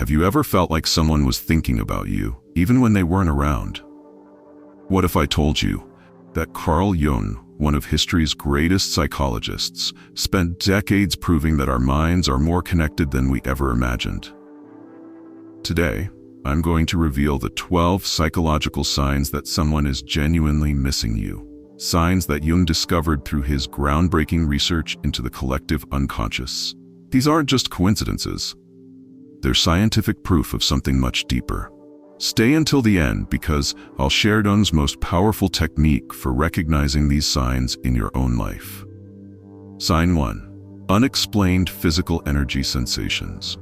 Have you ever felt like someone was thinking about you, even when they weren't around? What if I told you that Carl Jung, one of history's greatest psychologists, spent decades proving that our minds are more connected than we ever imagined? Today, I'm going to reveal the 12 psychological signs that someone is genuinely missing you. Signs that Jung discovered through his groundbreaking research into the collective unconscious. These aren't just coincidences. They're scientific proof of something much deeper. Stay until the end because I'll share Jung's most powerful technique for recognizing these signs in your own life. Sign 1. Unexplained physical energy sensations.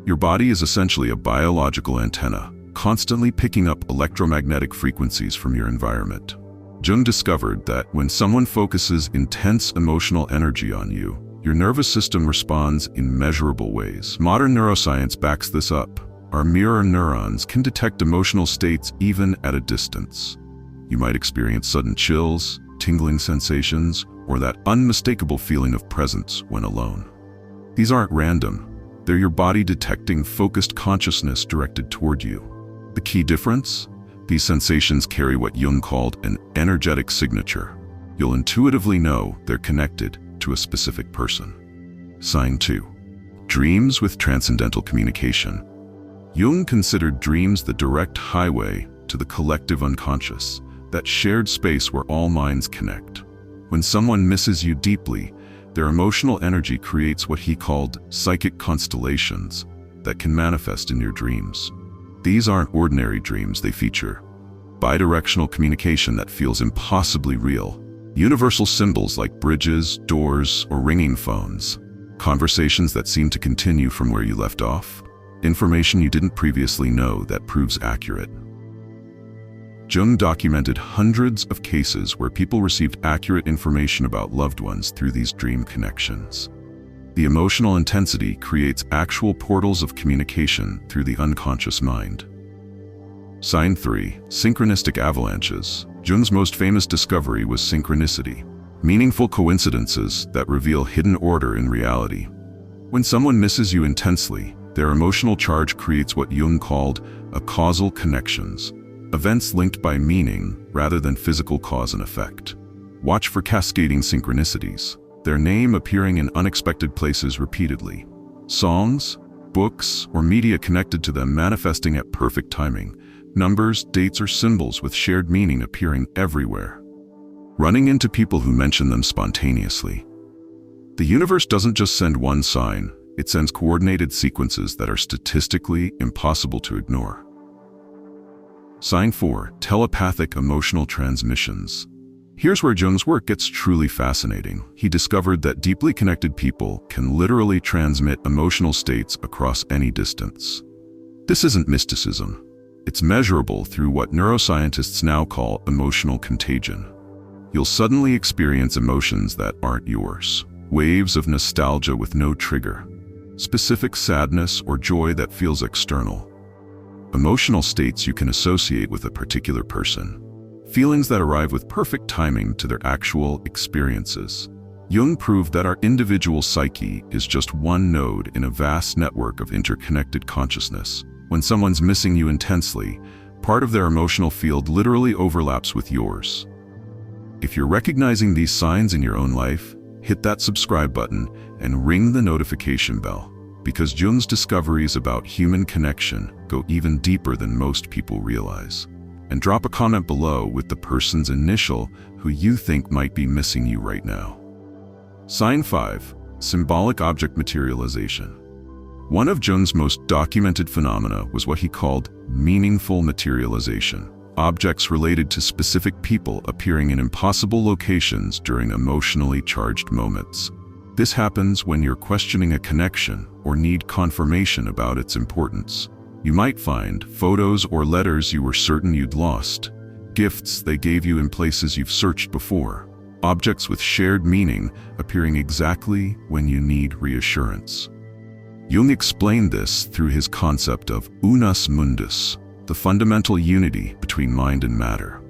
Your body is essentially a biological antenna, constantly picking up electromagnetic frequencies from your environment. Jung discovered that when someone focuses intense emotional energy on you, your nervous system responds in measurable ways. Modern neuroscience backs this up. Our mirror neurons can detect emotional states even at a distance. You might experience sudden chills, tingling sensations, or that unmistakable feeling of presence when alone. These aren't random. They're your body detecting focused consciousness directed toward you. The key difference? These sensations carry what Jung called an energetic signature. You'll intuitively know they're connected to a specific person. Sign 2. Dreams with transcendental communication. Jung considered dreams the direct highway to the collective unconscious, that shared space where all minds connect. When someone misses you deeply, their emotional energy creates what he called psychic constellations that can manifest in your dreams. These aren't ordinary dreams, they feature bidirectional communication that feels impossibly real, universal symbols like bridges, doors, or ringing phones, conversations that seem to continue from where you left off, information you didn't previously know that proves accurate. Jung documented hundreds of cases where people received accurate information about loved ones through these dream connections. The emotional intensity creates actual portals of communication through the unconscious mind. Sign 3. Synchronistic avalanches. Jung's most famous discovery was synchronicity, meaningful coincidences that reveal hidden order in reality. When someone misses you intensely, their emotional charge creates what Jung called a causal connections, events linked by meaning rather than physical cause and effect. Watch for cascading synchronicities, their name appearing in unexpected places repeatedly. Songs, books, or media connected to them manifesting at perfect timing. Numbers, dates, or symbols with shared meaning appearing everywhere. Running into people who mention them spontaneously. The universe doesn't just send one sign, it sends coordinated sequences that are statistically impossible to ignore. Sign 4. Telepathic emotional transmissions. Here's where Jung's work gets truly fascinating. He discovered that deeply connected people can literally transmit emotional states across any distance. This isn't mysticism. It's measurable through what neuroscientists now call emotional contagion. You'll suddenly experience emotions that aren't yours. Waves of nostalgia with no trigger. Specific sadness or joy that feels external. Emotional states you can associate with a particular person. Feelings that arrive with perfect timing to their actual experiences. Jung proved that our individual psyche is just one node in a vast network of interconnected consciousness. When someone's missing you intensely, part of their emotional field literally overlaps with yours. If you're recognizing these signs in your own life, hit that subscribe button and ring the notification bell, because Jung's discoveries about human connection go even deeper than most people realize. And drop a comment below with the person's initial who you think might be missing you right now. Sign 5. Symbolic object materialization. One of Jung's most documented phenomena was what he called meaningful materialization. Objects related to specific people appearing in impossible locations during emotionally charged moments. This happens when you're questioning a connection or need confirmation about its importance. You might find photos or letters you were certain you'd lost, gifts they gave you in places you've searched before, objects with shared meaning appearing exactly when you need reassurance. Jung explained this through his concept of unus mundus, the fundamental unity between mind and matter.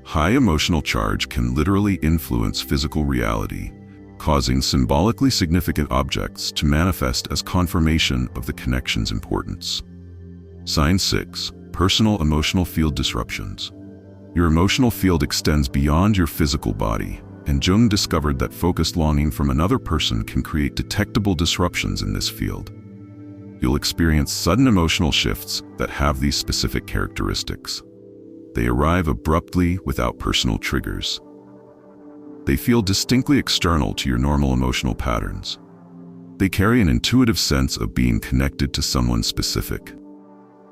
High emotional charge can literally influence physical reality, causing symbolically significant objects to manifest as confirmation of the connection's importance. Sign 6. Personal emotional field disruptions. Your emotional field extends beyond your physical body, and Jung discovered that focused longing from another person can create detectable disruptions in this field. You'll experience sudden emotional shifts that have these specific characteristics. They arrive abruptly without personal triggers. They feel distinctly external to your normal emotional patterns. They carry an intuitive sense of being connected to someone specific.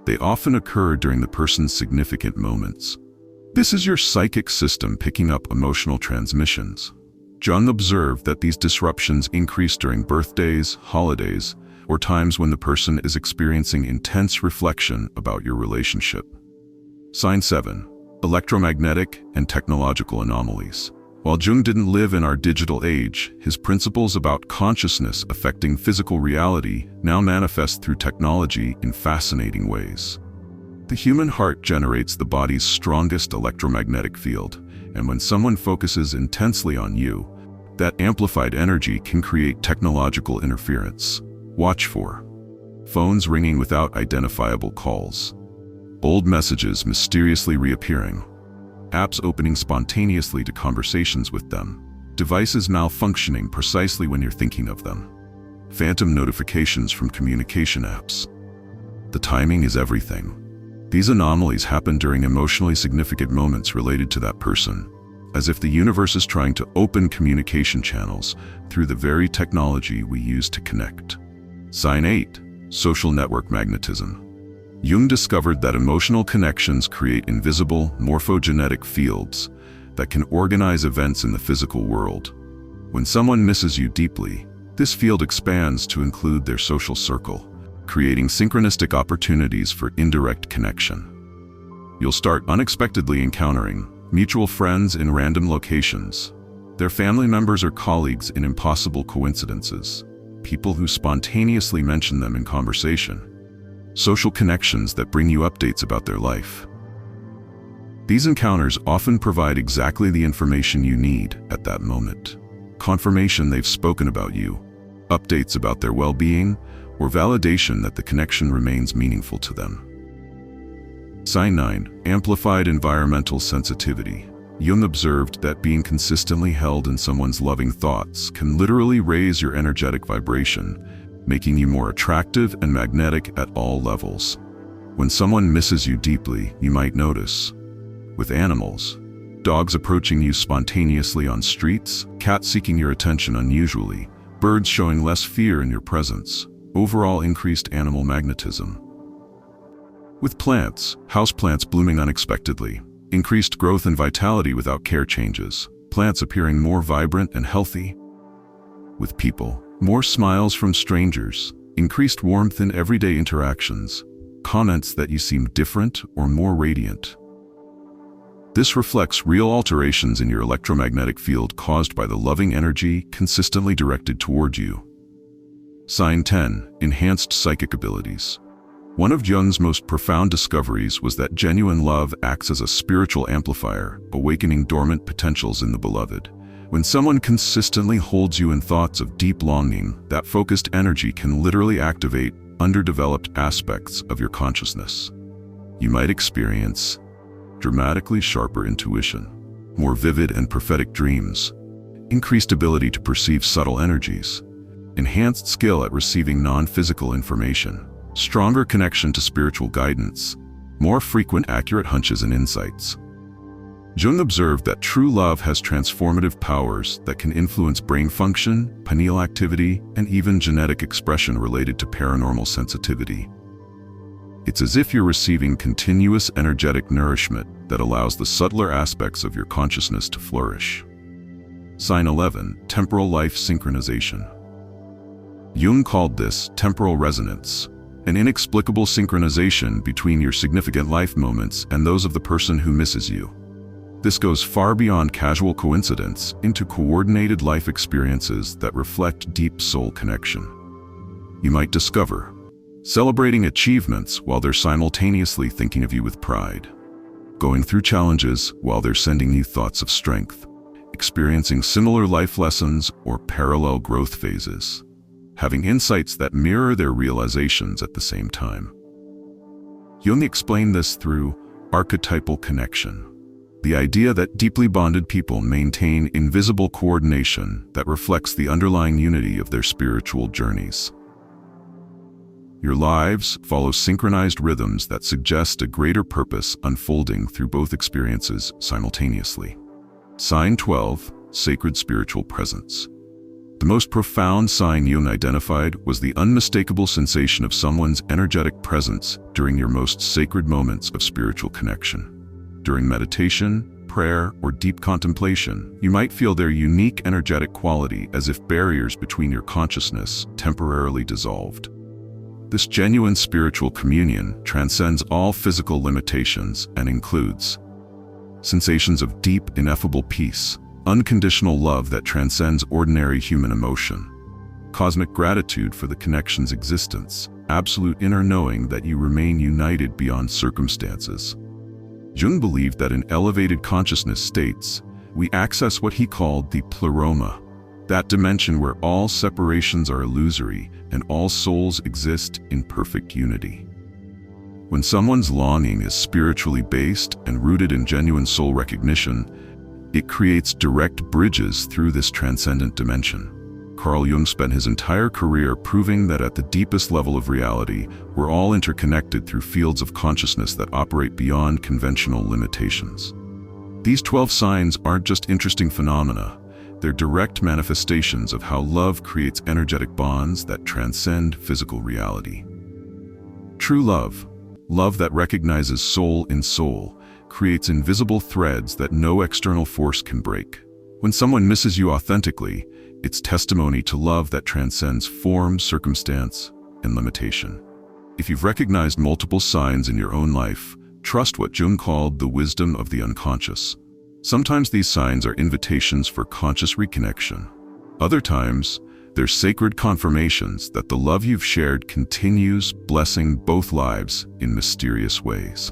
They often occur during the person's significant moments. This is your psychic system picking up emotional transmissions. Jung observed that these disruptions increase during birthdays, holidays, or times when the person is experiencing intense reflection about your relationship. Sign 7. Electromagnetic and technological anomalies. While Jung didn't live in our digital age, his principles about consciousness affecting physical reality now manifest through technology in fascinating ways. The human heart generates the body's strongest electromagnetic field, and when someone focuses intensely on you, that amplified energy can create technological interference. Watch for phones ringing without identifiable calls, old messages mysteriously reappearing, apps opening spontaneously to conversations with them, devices malfunctioning precisely when you're thinking of them, phantom notifications from communication apps. The timing is everything. These anomalies happen during emotionally significant moments related to that person, as if the universe is trying to open communication channels through the very technology we use to connect. Sign 8. Social network magnetism. Jung discovered that emotional connections create invisible, morphogenetic fields that can organize events in the physical world. When someone misses you deeply, this field expands to include their social circle, creating synchronistic opportunities for indirect connection. You'll start unexpectedly encountering mutual friends in random locations, their family members or colleagues in impossible coincidences, people who spontaneously mention them in conversation, social connections that bring you updates about their life. These encounters often provide exactly the information you need at that moment. Confirmation they've spoken about you, updates about their well-being, or validation that the connection remains meaningful to them. Sign 9. Amplified environmental sensitivity. Jung observed that being consistently held in someone's loving thoughts can literally raise your energetic vibration, making you more attractive and magnetic at all levels. When someone misses you deeply, you might notice, with animals, dogs approaching you spontaneously on streets, cats seeking your attention unusually, birds showing less fear in your presence, overall increased animal magnetism. With plants, houseplants blooming unexpectedly, increased growth and vitality without care changes, plants appearing more vibrant and healthy. With people, more smiles from strangers, increased warmth in everyday interactions, comments that you seem different or more radiant. This reflects real alterations in your electromagnetic field caused by the loving energy consistently directed toward you. Sign 10. Enhanced psychic abilities. One of Jung's most profound discoveries was that genuine love acts as a spiritual amplifier, awakening dormant potentials in the beloved. When someone consistently holds you in thoughts of deep longing, that focused energy can literally activate underdeveloped aspects of your consciousness. You might experience dramatically sharper intuition, more vivid and prophetic dreams, increased ability to perceive subtle energies, enhanced skill at receiving non-physical information, stronger connection to spiritual guidance, more frequent accurate hunches and insights. Jung observed that true love has transformative powers that can influence brain function, pineal activity, and even genetic expression related to paranormal sensitivity. It's as if you're receiving continuous energetic nourishment that allows the subtler aspects of your consciousness to flourish. Sign 11. Temporal life synchronization. Jung called this temporal resonance, an inexplicable synchronization between your significant life moments and those of the person who misses you. This goes far beyond casual coincidence into coordinated life experiences that reflect deep soul connection. You might discover celebrating achievements while they're simultaneously thinking of you with pride, going through challenges while they're sending you thoughts of strength, experiencing similar life lessons or parallel growth phases, having insights that mirror their realizations at the same time. Jung explained this through archetypal connection, the idea that deeply bonded people maintain invisible coordination that reflects the underlying unity of their spiritual journeys. Your lives follow synchronized rhythms that suggest a greater purpose unfolding through both experiences simultaneously. Sign 12, Sacred Spiritual Presence. The most profound sign Jung identified was the unmistakable sensation of someone's energetic presence during your most sacred moments of spiritual connection. During meditation, prayer, or deep contemplation, you might feel their unique energetic quality as if barriers between your consciousness temporarily dissolved. This genuine spiritual communion transcends all physical limitations and includes sensations of deep, ineffable peace, unconditional love that transcends ordinary human emotion, cosmic gratitude for the connection's existence, absolute inner knowing that you remain united beyond circumstances. Jung believed that in elevated consciousness states, we access what he called the pleroma, that dimension where all separations are illusory and all souls exist in perfect unity. When someone's longing is spiritually based and rooted in genuine soul recognition, it creates direct bridges through this transcendent dimension. Carl Jung spent his entire career proving that at the deepest level of reality, we're all interconnected through fields of consciousness that operate beyond conventional limitations. These 12 signs aren't just interesting phenomena, they're direct manifestations of how love creates energetic bonds that transcend physical reality. True love, love that recognizes soul in soul, creates invisible threads that no external force can break. When someone misses you authentically, it's testimony to love that transcends form, circumstance, and limitation. If you've recognized multiple signs in your own life, trust what Jung called the wisdom of the unconscious. Sometimes these signs are invitations for conscious reconnection. Other times, they're sacred confirmations that the love you've shared continues, blessing both lives in mysterious ways.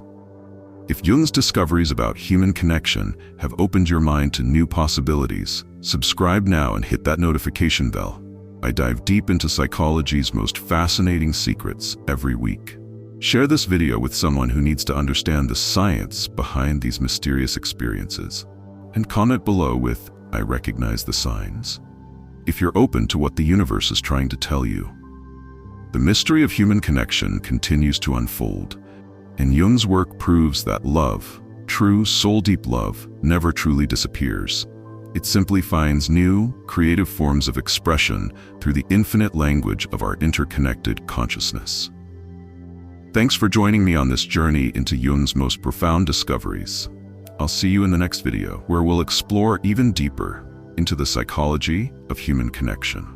If Jung's discoveries about human connection have opened your mind to new possibilities, subscribe now and hit that notification bell. I dive deep into psychology's most fascinating secrets every week. Share this video with someone who needs to understand the science behind these mysterious experiences. And comment below with, "I recognize the signs," if you're open to what the universe is trying to tell you. The mystery of human connection continues to unfold, and Jung's work proves that love, true soul-deep love, never truly disappears. It simply finds new, creative forms of expression through the infinite language of our interconnected consciousness. Thanks for joining me on this journey into Jung's most profound discoveries. I'll see you in the next video, where we'll explore even deeper into the psychology of human connection.